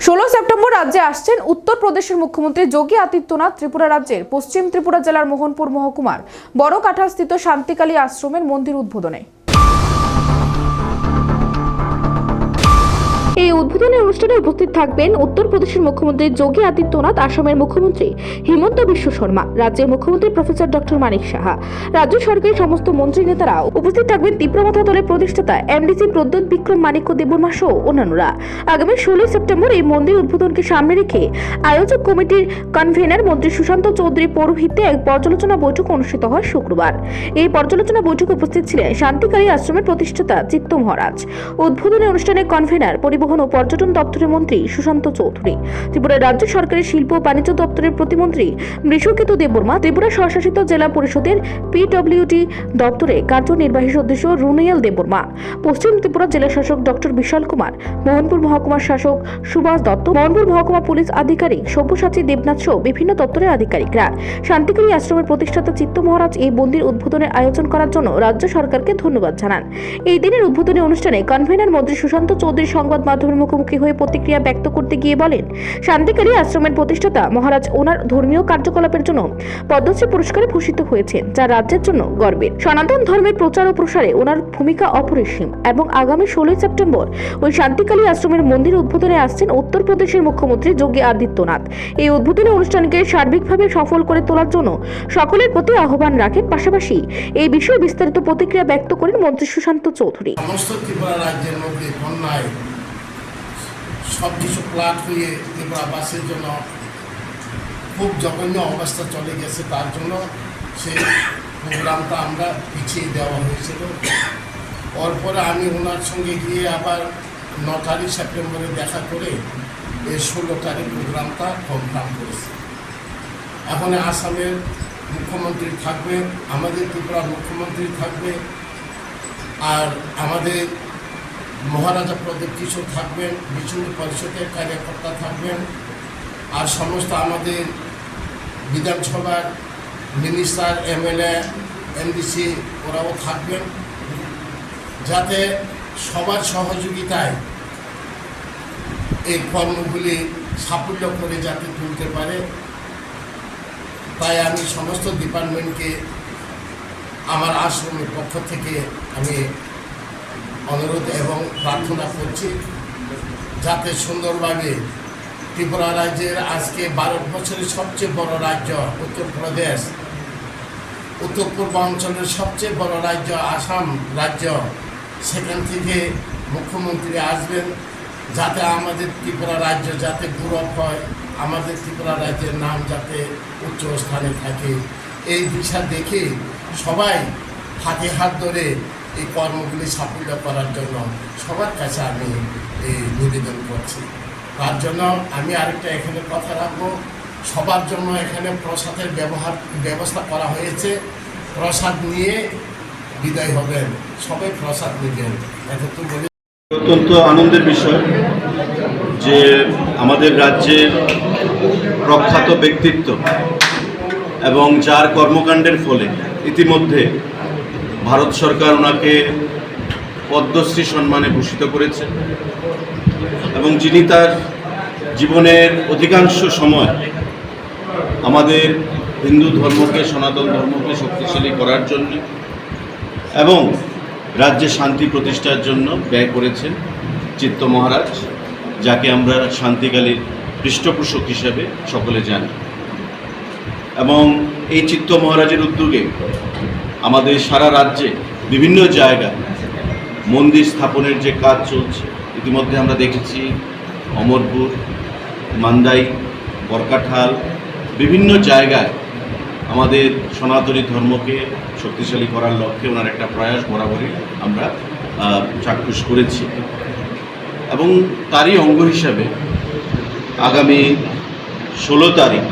16 September রাজ্যে আসছেন উত্তরপ্রদেশের মুখ্যমন্ত্রী যোগী আদিত্যনাথ। ত্রিপুরা রাজ্যের পশ্চিম ত্রিপুরা জেলার মোহনপুর মহকুমার বড়কাঠাস্থিত শান্তিকালী আশ্রমের মন্দির উদ্বোধনে। এই উদ্বোধনী অনুষ্ঠানে উপস্থিত থাকবেন উত্তরপ্রদেশের মুখ্যমন্ত্রী যোগী আদিত্যনাথ, আসামের মুখ্যমন্ত্রী হিমন্ত বিশ্ব শর্মা, রাজ্যের মুখ্যমন্ত্রী প্রফেসর ডক্টর মানিক সাহা, রাজ্য সরকারের সমস্ত মন্ত্রী নেতারা উপস্থিত থাকবেন। তীব্রমাথা দলের প্রতিষ্ঠাতা এমডিসি প্রদ্যোৎ বিক্রম মাণিক্য দেববর্মা সহ অন্যান্যরা। আগামী 16 সেপ্টেম্বর এই মন্দির উদ্বোধনকে সামনে রেখে আয়োজক কমিটির কনভেনার মন্ত্রী সুশান্ত চৌধুরী পৌরোহিত্যে এক পর্যালোচনা বৈঠক অনুষ্ঠিত হয় শুক্রবার। এই পর্যালোচনা বৈঠকে উপস্থিত ছিলেন শান্তিকালী আশ্রমের প্রতিষ্ঠাতা চিত্ত মহারাজ। উদ্বোধনী অনুষ্ঠানে কনভেনার পরিবহন ও পর্যটন দপ্তরের মন্ত্রী সুশান্ত চৌধুরী, ত্রিপুরা রাজ্য সরকারের শিল্প ও বাণিজ্য দপ্তরের প্রতিমন্ত্রী মৃষকেতু দেববর্মা, ত্রিপুরা স্বশাসিত জেলা পরিষদের পিডব্লিউডি দপ্তরে কার্যনির্বাহী সদস্য রুনিয়াল দেববর্মা, পশ্চিম ত্রিপুরা জেলা শাসক ডক্টর বিশাল কুমার, মোহনপুর মহকুমার শাসক সুভাষ দত্ত, মোহনপুর মহকুমা পুলিশ আধিকারিক সব্যসাচী দেবনাথ সহ বিভিন্ন দপ্তরের আধিকারিকরা। শান্তিকালী আশ্রমের প্রতিষ্ঠাতা চিত্ত মহারাজ এই মন্দির উদ্বোধনের আয়োজন করার জন্য রাজ্য সরকারকে ধন্যবাদ জানান। এই দিনের উদ্বোধনী অনুষ্ঠানে কনভেনার মন্ত্রী সুশান্ত চৌধুরী সংবাদ মাধ্যমের মুখোমুখি হয়ে প্রতিক্রিয়া ব্যক্ত করতে গিয়ে বলেন, শান্তিকালী আশ্রমের প্রতিষ্ঠাতা মহারাজ ওনার ধর্মীয় কার্যকলাপের জন্য পদ্মশ্রী পুরস্কারে ভূষিত হয়েছেন, যা রাজ্যের জন্য গর্বের। সনাতন ধর্মের প্রচার ও প্রসারে ওনার ভূমিকা অপরিসীম এবং আগামী 16 সেপ্টেম্বর ওই শান্তিকালী আশ্রমের মন্দির উদ্বোধনে আসছেন উত্তরপ্রদেশের মুখ্যমন্ত্রী যোগী আদিত্যনাথ। এই উদ্বোধনী অনুষ্ঠানকে সার্বিকভাবে সফল করে তোলার জন্য সকলের প্রতি আহ্বান রাখেন। পাশাপাশি এই বিষয়ে বিস্তারিত প্রতিক্রিয়া ব্যক্ত করেন মন্ত্রী সুশান্ত চৌধুরী। সমস্ত ত্রিপুরা রাজ্যের মধ্যে বন্যায় সব কিছু প্লাট হয়ে ত্রিপুরাবাসীর জন্য খুব জঘন্য অবস্থা চলে গেছে, তার জন্য সেই প্রোগ্রামটা আমরা পিছিয়ে দেওয়া হয়েছিল। পরে আমি ওনার সঙ্গে গিয়ে আবার 9 তারিখ সেপ্টেম্বরে দেখা করে এই 16 তারিখ প্রোগ্রামটা কনফার্ম করেছি। এখন আসামের মুখ্যমন্ত্রী থাকবে, আমাদের ত্রিপুরার মুখ্যমন্ত্রী থাকবে, আর আমাদের মহারাজা প্রদীপ কিশোর থাকবেন, বিষ্ণু পরিষদের কার্যকর্তা থাকবেন, আর সমস্ত আমাদের বিধানসভার মিনিস্টার, এমএলএ, এমডিসি ওরাও থাকবেন, যাতে সবার সহযোগিতায় এই কর্মগুলি সাফল্য করে যাতে তুলতে পারে। তাই আমি সমস্ত ডিপার্টমেন্টকে আমার আশ্রমের পক্ষ থেকে আমি অনুরোধ এবং প্রার্থনা করছি, যাতে সুন্দরভাবে ত্রিপুরা রাজ্যের আজকে ভারত বছরের সবচেয়ে বড় রাজ্য উত্তরপ্রদেশ, উত্তর পূর্বাঞ্চলের সবচেয়ে বড় রাজ্য আসাম রাজ্য, সেখান থেকে মুখ্যমন্ত্রী আসবেন, যাতে আমাদের ত্রিপুরা রাজ্য যাতে গৌরব হয়, আমাদের ত্রিপুরা রাজ্যের নাম যাতে উচ্চ স্থানে থাকে, এই দিশা দেখে সবাই হাতে হাত ধরে এই কর্মগুলি সাফল্য করার জন্য সবার কাছে আমি এই নিবেদন করছি। তার জন্য আমি আরেকটা এখানে কথা রাখবো, সবার জন্য এখানে প্রসাদের ব্যবস্থা করা হয়েছে। প্রসাদ নিয়ে বিদায় হবেন, সবাই প্রসাদ নেবেন। এতটুকু বলে অত্যন্ত আনন্দের বিষয় যে আমাদের রাজ্যের প্রখ্যাত ব্যক্তিত্ব এবং যার কর্মকাণ্ডের ফলে ইতিমধ্যে ভারত সরকার ওনাকে পদ্মশ্রী সম্মানে ভূষিত করেছে এবং যিনি তার জীবনের অধিকাংশ সময় আমাদের হিন্দু ধর্মকে, সনাতন ধর্মকে শক্তিশালী করার জন্য এবং রাজ্যে শান্তি প্রতিষ্ঠার জন্য ব্যয় করেছেন চিত্ত মহারাজ, যাকে আমরা শান্তিকালীর পৃষ্ঠপোষক হিসেবে সকলে জানি। এবং এই চিত্ত মহারাজের উদ্যোগে আমাদের সারা রাজ্যে বিভিন্ন জায়গায় মন্দির স্থাপনের যে কাজ চলছে, ইতিমধ্যে আমরা দেখেছি অমরপুর, মান্দাই, বরকাঠাল, বিভিন্ন জায়গায় আমাদের সনাতনী ধর্মকে শক্তিশালী করার লক্ষ্যে ওনার একটা প্রয়াস বরাবরই আমরা চাক্ষুষ করেছি। এবং তারই অঙ্গ হিসাবে আগামী 16 তারিখ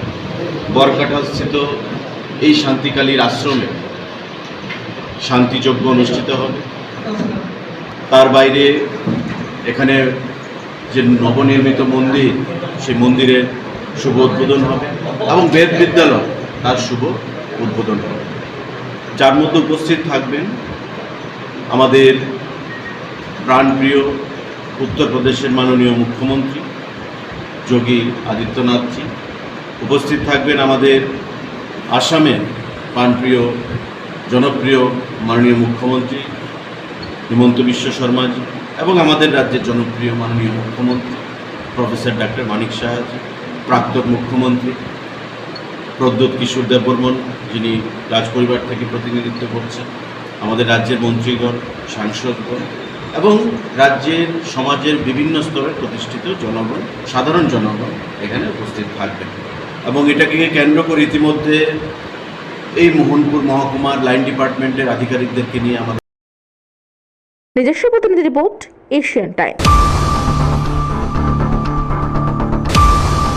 বরকাঠাস্থিত এই শান্তিকালীর আশ্রমে শান্তিযজ্ঞ অনুষ্ঠিত হবে। তার বাইরে এখানে যে নবনির্মিত মন্দির, সেই মন্দিরের শুভ উদ্বোধন হবে এবং বেদ বিদ্যালয় তার শুভ উদ্বোধন হবে, যার মধ্যে উপস্থিত থাকবেন আমাদের প্রাণপ্রিয় উত্তরপ্রদেশের মাননীয় মুখ্যমন্ত্রী যোগী আদিত্যনাথজি। উপস্থিত থাকবেন আমাদের আসামের প্রাণপ্রিয় জনপ্রিয় মাননীয় মুখ্যমন্ত্রী হিমন্ত বিশ্ব শর্মাজি এবং আমাদের রাজ্যের জনপ্রিয় মাননীয় মুখ্যমন্ত্রী প্রফেসর ডক্টর মানিক সাহাজি, প্রাক্তন মুখ্যমন্ত্রী প্রদ্যোৎ কিশোর দেববর্মন, যিনি রাজপরিবার থেকে প্রতিনিধিত্ব করছেন, আমাদের রাজ্যের মন্ত্রীগণ, সাংসদগণ এবং রাজ্যের সমাজের বিভিন্ন স্তরের প্রতিষ্ঠিত জনগণ, সাধারণ জনগণ এখানে উপস্থিত থাকবেন। এবং এটাকে কেন্দ্র করে ইতিমধ্যে এই মোহনপুর মহকুমার লাইন ডিপার্টমেন্টের আধিকারিকদেরকে নিয়ে আমাদের নিজস্ব প্রতিনিধি রিপোর্ট, এশিয়ান টাইম।